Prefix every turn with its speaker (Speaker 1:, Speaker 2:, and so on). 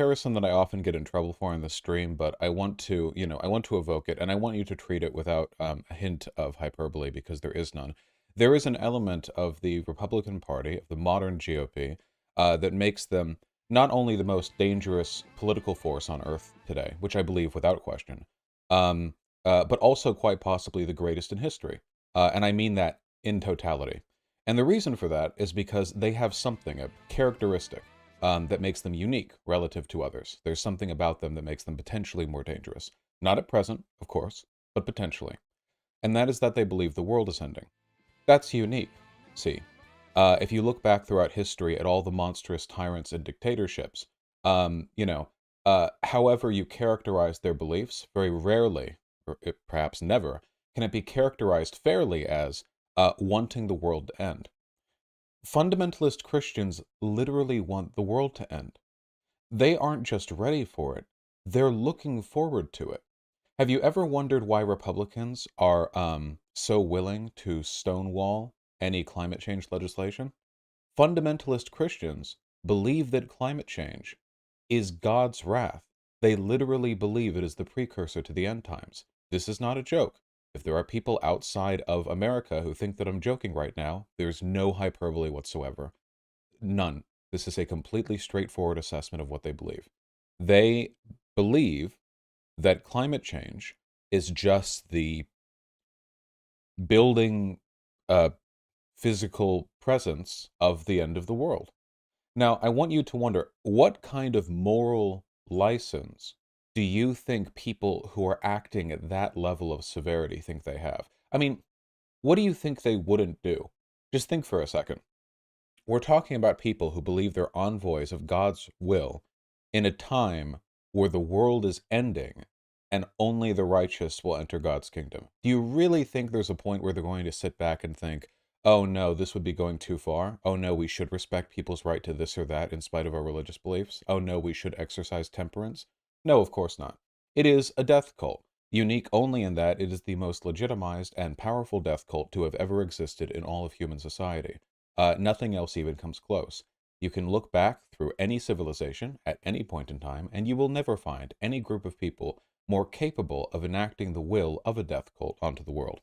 Speaker 1: comparison that I often get in trouble for in the stream, but I want to, I want to evoke it, and I want you to treat it without a hint of hyperbole because there is none. There is an element of the Republican Party, of the modern GOP, that makes them not only the most dangerous political force on earth today, which I believe without question, um, but also quite possibly the greatest in history. And I mean that in totality. And the reason for that is because they have something, a characteristic, that makes them unique relative to others. There's something about them that makes them potentially more dangerous. Not at present, of course, but potentially. And that is that they believe the world is ending. That's unique. See, if you look back throughout history at all the monstrous tyrants and dictatorships, however you characterize their beliefs, very rarely, or perhaps never, can it be characterized fairly as wanting the world to end. Fundamentalist Christians literally want the world to end. They aren't just ready for it, they're looking forward to it. Have you ever wondered why Republicans are so willing to stonewall any climate change legislation? Fundamentalist Christians believe that climate change is God's wrath. They literally believe it is the precursor to the end times. This is not a joke. If there are people outside of America who think that I'm joking right now, there's no hyperbole whatsoever. None. This is a completely straightforward assessment of what they believe. They believe that climate change is just the building physical presence of the end of the world. Now, I want you to wonder, what kind of moral license do you think people who are acting at that level of severity think they have? I mean, what do you think they wouldn't do? Just think for a second. We're talking about people who believe they're envoys of God's will in a time where the world is ending and only the righteous will enter God's kingdom. Do you really think there's a point where they're going to sit back and think, oh no, this would be going too far? Oh no, we should respect people's right to this or that in spite of our religious beliefs? Oh no, we should exercise temperance? No, of course not. It is a death cult, unique only in that it is the most legitimized and powerful death cult to have ever existed in all of human society. Nothing else even comes close. You can look back through any civilization at any point in time, and you will never find any group of people more capable of enacting the will of a death cult onto the world.